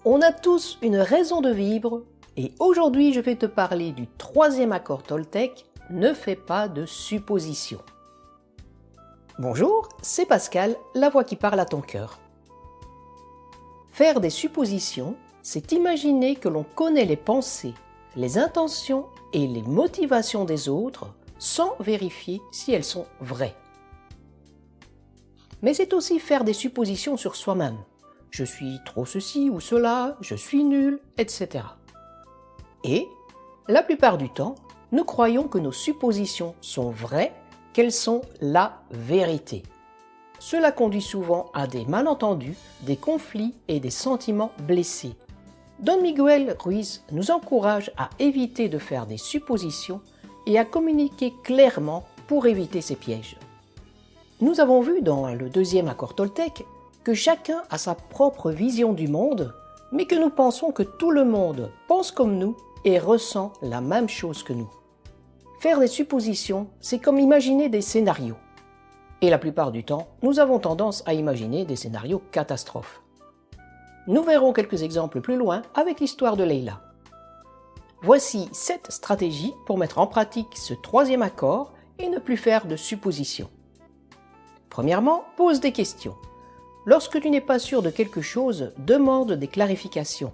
On a tous une raison de vivre et aujourd'hui je vais te parler du troisième accord Toltec, ne fais pas de suppositions. Bonjour, c'est Pascal, la voix qui parle à ton cœur. Faire des suppositions, c'est imaginer que l'on connaît les pensées, les intentions et les motivations des autres sans vérifier si elles sont vraies. Mais c'est aussi faire des suppositions sur soi-même. Je suis trop ceci ou cela, je suis nul, etc. Et, la plupart du temps, nous croyons que nos suppositions sont vraies, qu'elles sont la vérité. Cela conduit souvent à des malentendus, des conflits et des sentiments blessés. Don Miguel Ruiz nous encourage à éviter de faire des suppositions et à communiquer clairement pour éviter ces pièges. Nous avons vu dans le deuxième accord Toltec que chacun a sa propre vision du monde, mais que nous pensons que tout le monde pense comme nous et ressent la même chose que nous. Faire des suppositions, c'est comme imaginer des scénarios. Et la plupart du temps, nous avons tendance à imaginer des scénarios catastrophes. Nous verrons quelques exemples plus loin avec l'histoire de Leila. Voici 7 stratégies pour mettre en pratique ce troisième accord et ne plus faire de suppositions. Premièrement, pose des questions. Lorsque tu n'es pas sûr de quelque chose, demande des clarifications.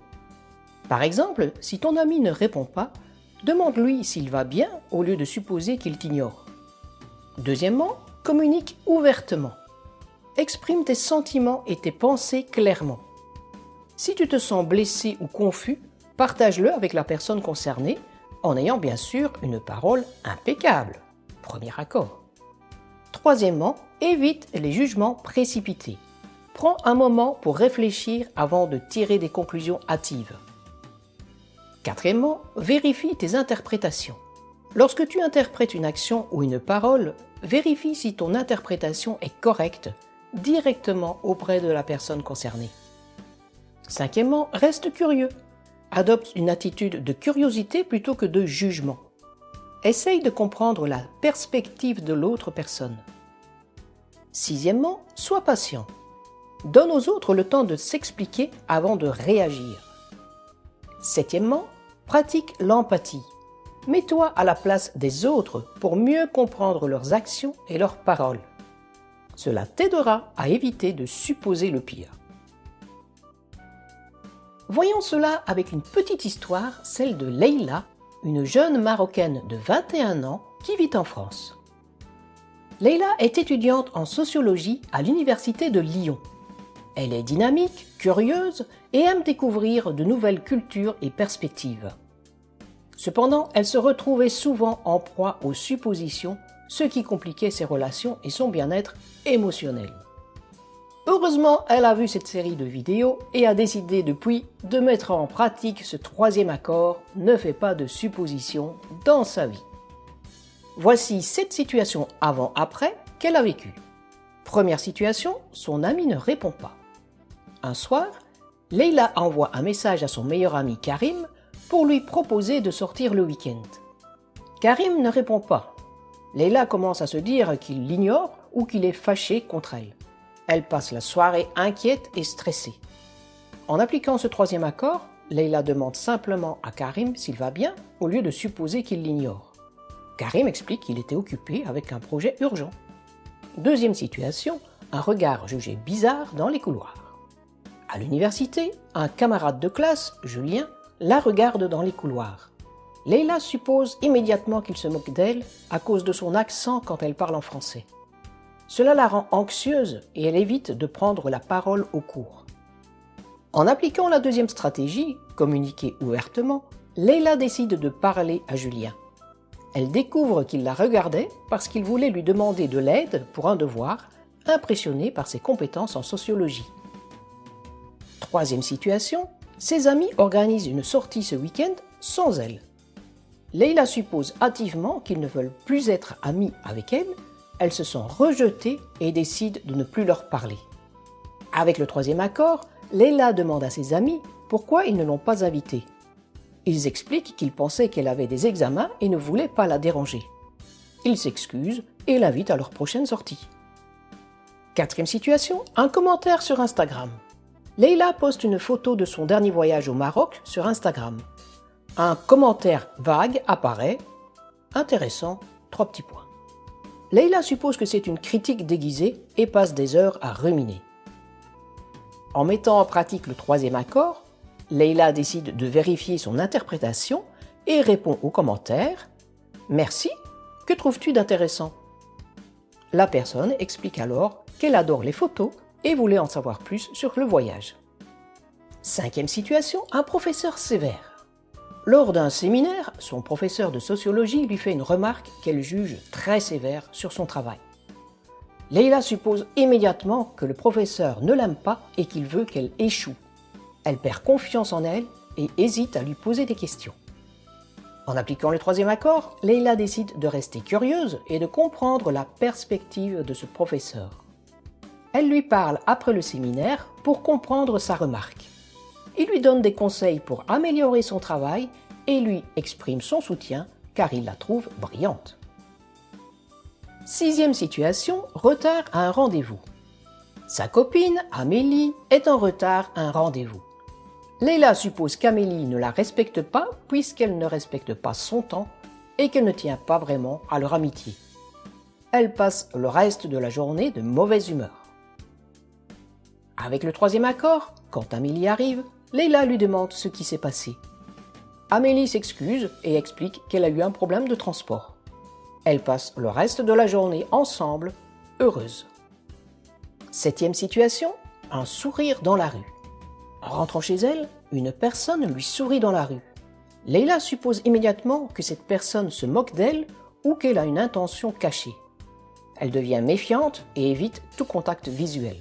Par exemple, si ton ami ne répond pas, demande-lui s'il va bien au lieu de supposer qu'il t'ignore. Deuxièmement, communique ouvertement. Exprime tes sentiments et tes pensées clairement. Si tu te sens blessé ou confus, partage-le avec la personne concernée en ayant bien sûr une parole impeccable. Premier accord. Troisièmement, évite les jugements précipités. Prends un moment pour réfléchir avant de tirer des conclusions hâtives. Quatrièmement, vérifie tes interprétations. Lorsque tu interprètes une action ou une parole, vérifie si ton interprétation est correcte directement auprès de la personne concernée. Cinquièmement, reste curieux. Adopte une attitude de curiosité plutôt que de jugement. Essaye de comprendre la perspective de l'autre personne. Sixièmement, sois patient. Donne aux autres le temps de s'expliquer avant de réagir. Septièmement, pratique l'empathie. Mets-toi à la place des autres pour mieux comprendre leurs actions et leurs paroles. Cela t'aidera à éviter de supposer le pire. Voyons cela avec une petite histoire, celle de Leila, une jeune Marocaine de 21 ans qui vit en France. Leila est étudiante en sociologie à l'université de Lyon. Elle est dynamique, curieuse et aime découvrir de nouvelles cultures et perspectives. Cependant, elle se retrouvait souvent en proie aux suppositions, ce qui compliquait ses relations et son bien-être émotionnel. Heureusement, elle a vu cette série de vidéos et a décidé depuis de mettre en pratique ce troisième accord, ne fais pas de suppositions dans sa vie. Voici 7 situations avant-après qu'elle a vécues. Première situation, son ami ne répond pas. Un soir, Leila envoie un message à son meilleur ami Karim pour lui proposer de sortir le week-end. Karim ne répond pas. Leila commence à se dire qu'il l'ignore ou qu'il est fâché contre elle. Elle passe la soirée inquiète et stressée. En appliquant ce troisième accord, Leila demande simplement à Karim s'il va bien au lieu de supposer qu'il l'ignore. Karim explique qu'il était occupé avec un projet urgent. Deuxième situation, un regard jugé bizarre dans les couloirs. À l'université, un camarade de classe, Julien, la regarde dans les couloirs. Leila suppose immédiatement qu'il se moque d'elle à cause de son accent quand elle parle en français. Cela la rend anxieuse et elle évite de prendre la parole au cours. En appliquant la deuxième stratégie, communiquer ouvertement, Leila décide de parler à Julien. Elle découvre qu'il la regardait parce qu'il voulait lui demander de l'aide pour un devoir, impressionné par ses compétences en sociologie. Troisième situation, ses amis organisent une sortie ce week-end sans elle. Leila suppose hâtivement qu'ils ne veulent plus être amis avec elle. Elles se sont rejetées et décident de ne plus leur parler. Avec le troisième accord, Leila demande à ses amis pourquoi ils ne l'ont pas invitée. Ils expliquent qu'ils pensaient qu'elle avait des examens et ne voulaient pas la déranger. Ils s'excusent et l'invitent à leur prochaine sortie. Quatrième situation, un commentaire sur Instagram. Leïla poste une photo de son dernier voyage au Maroc sur Instagram. Un commentaire vague apparaît. Intéressant, 3 petits points. Leïla suppose que c'est une critique déguisée et passe des heures à ruminer. En mettant en pratique le 3e accord, Leïla décide de vérifier son interprétation et répond au commentaire « Merci, que trouves-tu d'intéressant ?» La personne explique alors qu'elle adore les photos et voulait en savoir plus sur le voyage. 5e situation, un professeur sévère. Lors d'un séminaire, son professeur de sociologie lui fait une remarque qu'elle juge très sévère sur son travail. Leïla suppose immédiatement que le professeur ne l'aime pas et qu'il veut qu'elle échoue. Elle perd confiance en elle et hésite à lui poser des questions. En appliquant le 3e accord, Leïla décide de rester curieuse et de comprendre la perspective de ce professeur. Elle lui parle après le séminaire pour comprendre sa remarque. Il lui donne des conseils pour améliorer son travail et lui exprime son soutien car il la trouve brillante. 6e situation, retard à un rendez-vous. Sa copine, Amélie, est en retard à un rendez-vous. Leïla suppose qu'Amélie ne la respecte pas puisqu'elle ne respecte pas son temps et qu'elle ne tient pas vraiment à leur amitié. Elle passe le reste de la journée de mauvaise humeur. Avec le 3e accord, quand Amélie arrive, Leïla lui demande ce qui s'est passé. Amélie s'excuse et explique qu'elle a eu un problème de transport. Elles passent le reste de la journée ensemble, heureuses. 7e situation, un sourire dans la rue. En rentrant chez elle, une personne lui sourit dans la rue. Leïla suppose immédiatement que cette personne se moque d'elle ou qu'elle a une intention cachée. Elle devient méfiante et évite tout contact visuel.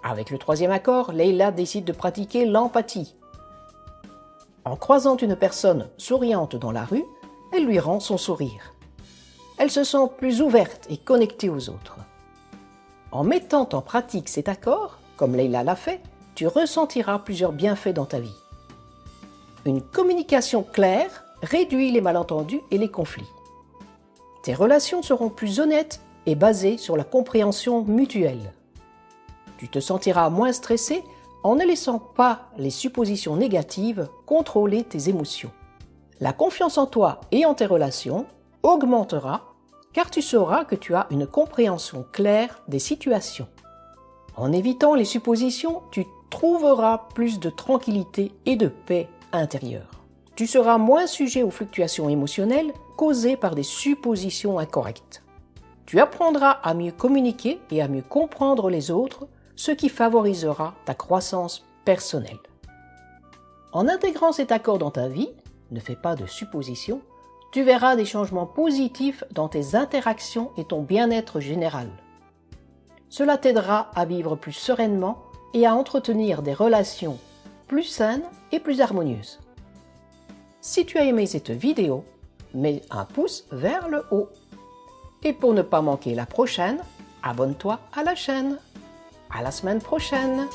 Avec le 3e accord, Leïla décide de pratiquer l'empathie. En croisant une personne souriante dans la rue, elle lui rend son sourire. Elle se sent plus ouverte et connectée aux autres. En mettant en pratique cet accord, comme Leïla l'a fait, tu ressentiras plusieurs bienfaits dans ta vie. Une communication claire réduit les malentendus et les conflits. Tes relations seront plus honnêtes et basées sur la compréhension mutuelle. Tu te sentiras moins stressé en ne laissant pas les suppositions négatives contrôler tes émotions. La confiance en toi et en tes relations augmentera car tu sauras que tu as une compréhension claire des situations. En évitant les suppositions, tu trouveras plus de tranquillité et de paix intérieure. Tu seras moins sujet aux fluctuations émotionnelles causées par des suppositions incorrectes. Tu apprendras à mieux communiquer et à mieux comprendre les autres, ce qui favorisera ta croissance personnelle. En intégrant cet accord dans ta vie, ne fais pas de suppositions, tu verras des changements positifs dans tes interactions et ton bien-être général. Cela t'aidera à vivre plus sereinement et à entretenir des relations plus saines et plus harmonieuses. Si tu as aimé cette vidéo, mets un pouce vers le haut. Et pour ne pas manquer la prochaine, abonne-toi à la chaîne. À la semaine prochaine!